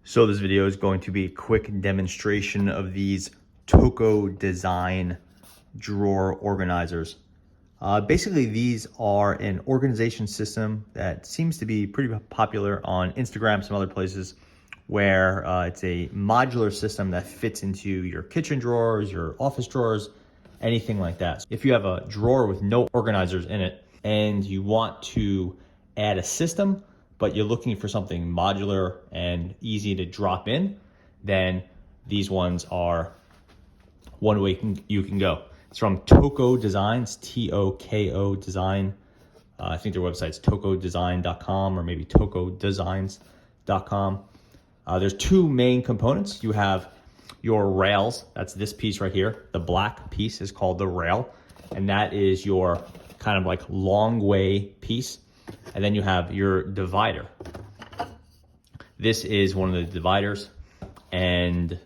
So this video is going to be a quick demonstration of these Toko design drawer organizers. Basically, these are an organization system that seems to be pretty popular on Instagram, some other places, where it's a modular system that fits into your kitchen drawers, your office drawers, anything like that. If you have a drawer with no organizers in it and you want to add a system, but you're looking for something modular and easy to drop in, then these ones are one way you can go. It's from Toko Designs, T-O-K-O Design. I think their website's tokodesign.com or maybe tokodesigns.com. There's two main components. You have your rails. That's this piece right here. The black piece is called the rail, and that is your kind of like long way piece. And then you have your divider. This is one of the dividers, and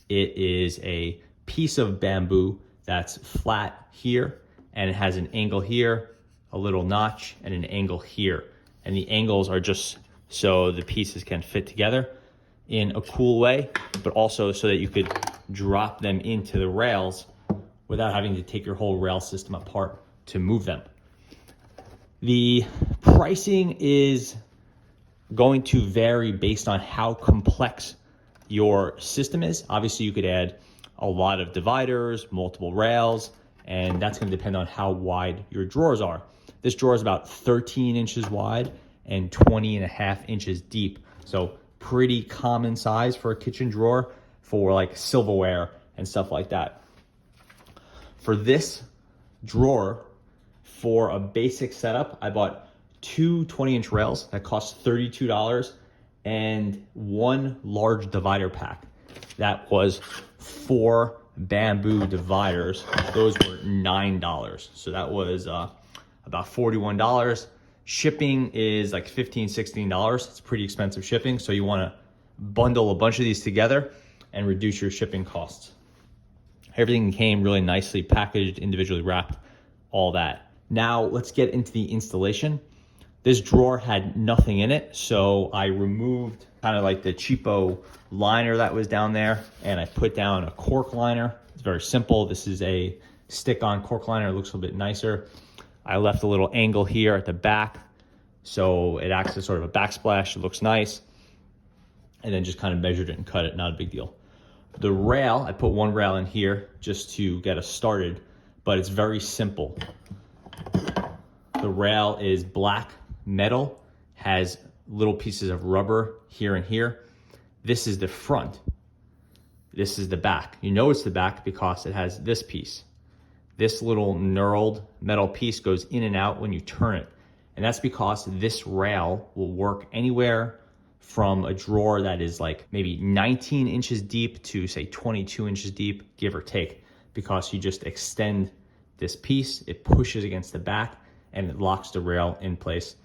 it is a piece of bamboo that's flat here, and it has an angle here, a little notch, and an angle here. And the angles are just so the pieces can fit together in a cool way, but also so that you could drop them into the rails without having to take your whole rail system apart to move them. The pricing is going to vary based on how complex your system is. Obviously, you could add a lot of dividers, multiple rails, and that's going to depend on how wide your drawers are. This drawer is about 13 inches wide and 20.5 inches deep. So pretty common size for a kitchen drawer for like silverware and stuff like that. For this drawer, for a basic setup, I bought two 20-inch rails that cost $32 and one large divider pack. That was 4 bamboo dividers. Those were $9. So that was about $41. Shipping is like $15, $16. It's pretty expensive shipping. So you want to bundle a bunch of these together and reduce your shipping costs. Everything came really nicely packaged, individually wrapped, all that. Now let's get into the installation. This drawer had nothing in it, so I removed kind of like the cheapo liner that was down there, and I put down a cork liner. It's very simple. This is a stick-on cork liner. It looks a little bit nicer. I left a little angle here at the back, so it acts as sort of a backsplash. It looks nice. And then just kind of measured it and cut it, not a big deal. The rail, I put one rail in here just to get us started, but it's very simple. The rail is black metal, has little pieces of rubber here and here. This is the front. This is the back. You know it's the back because it has this piece. This little knurled metal piece goes in and out when you turn it. And that's because this rail will work anywhere from a drawer that is like maybe 19 inches deep to say 22 inches deep, give or take, because you just extend this piece, it pushes against the back, and it locks the rail in place.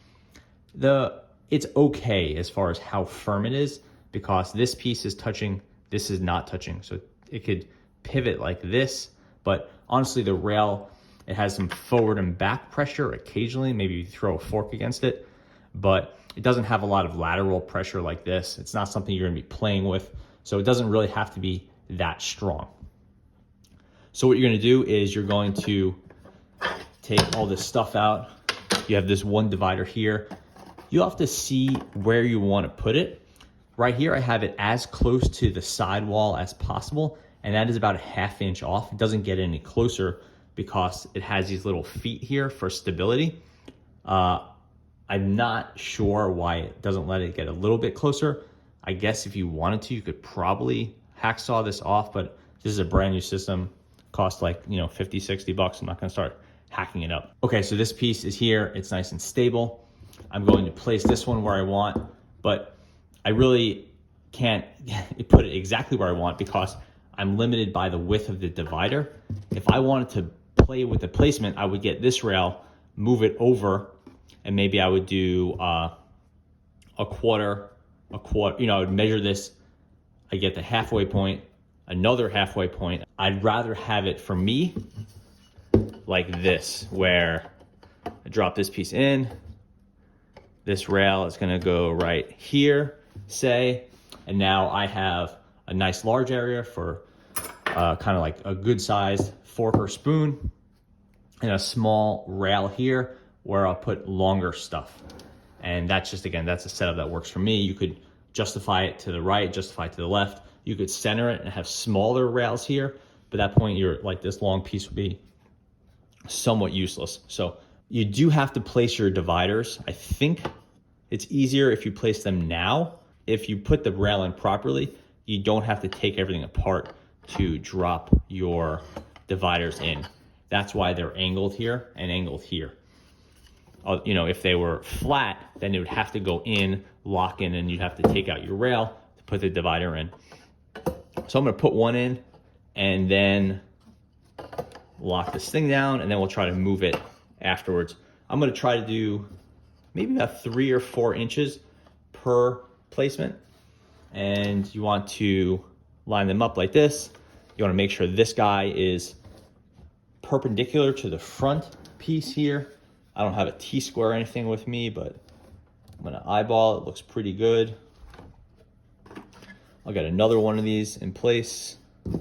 It's okay as far as how firm it is because this piece is touching, this is not touching. So it could pivot like this, but honestly the rail, it has some forward and back pressure occasionally, maybe you throw a fork against it, but it doesn't have a lot of lateral pressure like this. It's not something you're gonna be playing with, so it doesn't really have to be that strong. So what you're gonna do is you're going to take all this stuff out. You have this one divider here. You'll have to see where you want to put it. Right here, I have it as close to the sidewall as possible, and that is about a 1/2 inch off. It doesn't get any closer because it has these little feet here for stability. I'm not sure why it doesn't let it get a little bit closer. I guess if you wanted to, you could probably hacksaw this off, but this is a brand new system. Cost like, $50, $60. I'm not gonna start hacking it up. Okay, so this piece is here. It's nice and stable. I'm going to place this one where I want, but I really can't put it exactly where I want because I'm limited by the width of the divider. If I wanted to play with the placement, I would get this rail, move it over, and maybe I would do a quarter, I would measure this. I get the halfway point, another halfway point. I'd rather have it for me like this, where I drop this piece in, this rail is gonna go right here, say, And now I have a nice large area for kind of like a good sized fork or spoon, and a small rail here where I'll put longer stuff. And that's just, again, that's a setup that works for me. You could justify it to the right, justify it to the left. You could center it and have smaller rails here, but at that point you're like, this long piece would be somewhat useless. So you do have to place your dividers. I think it's easier if you place them now. If you put the rail in properly, you don't have to take everything apart to drop your dividers in. That's why they're angled here and angled here. You know, if they were flat, then it would have to go in, lock in, and you'd have to take out your rail to put the divider in. So I'm gonna put one in and then lock this thing down, and then we'll try to move it afterwards. I'm gonna try to do maybe about 3 or 4 inches per placement. And you want to line them up like this. You wanna make sure this guy is perpendicular to the front piece here. I don't have a T-square or anything with me, but I'm gonna eyeball it. Looks pretty good. I'll get another one of these in place. Go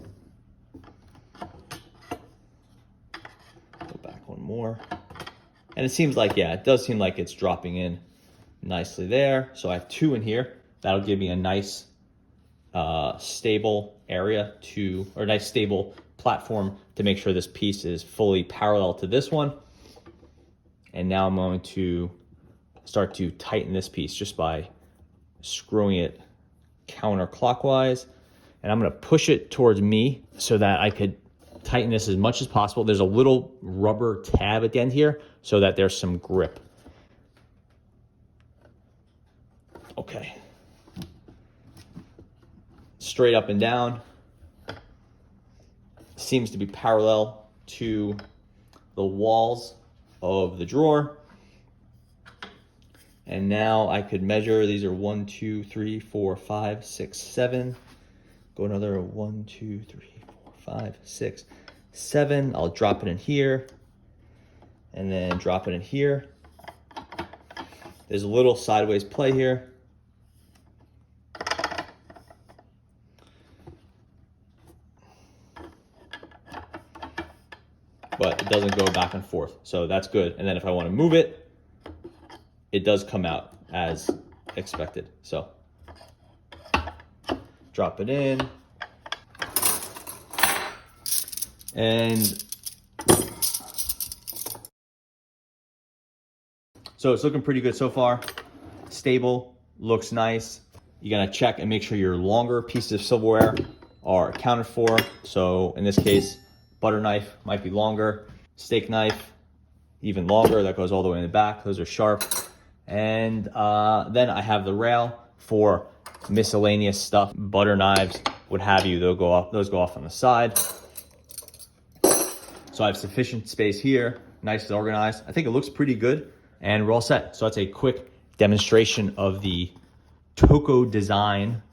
back one more. And it seems like, yeah, it does seem like it's dropping in nicely there. So I have 2 in here. That'll give me a nice stable area to, or a nice stable platform to make sure this piece is fully parallel to this one. And now I'm going to start to tighten this piece just by screwing it counterclockwise. And I'm gonna push it towards me so that I could tighten this as much as possible. There's a little rubber tab at the end here so that there's some grip. Okay. Straight up and down. Seems to be parallel to the walls of the drawer. And now I could measure, these are 1, 2, 3, 4, 5, 6, 7. Go another 1, 2, 3, 4, 5, 6, 7. I'll drop it in here and then drop it in here. There's a little sideways play here. But it doesn't go back and forth, so that's good. And then if I want to move it, it does come out as expected. So drop it in, and so it's looking pretty good so far. Stable, looks nice. You're gonna check and make sure your longer pieces of silverware are accounted for. So in this case, butter knife might be longer, steak knife even longer, that goes all the way in the back. Those are sharp. And then I have the rail for miscellaneous stuff, butter knives, what have you. They'll go off, those go off on the side. So I have sufficient space here, nice and organized. I think it looks pretty good, and we're all set. So that's a quick demonstration of the Toko Design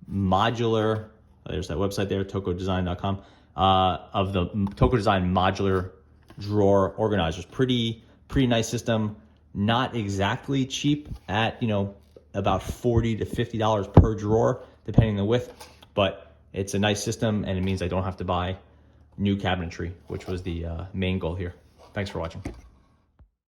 modular, there's that website there, tokodesign.com, of the Toko Design modular drawer organizers. Pretty nice system. Not exactly cheap at, you know, about $40 to $50 per drawer, depending on the width, but it's a nice system, and it means I don't have to buy new cabinetry, which was the main goal here. Thanks for watching.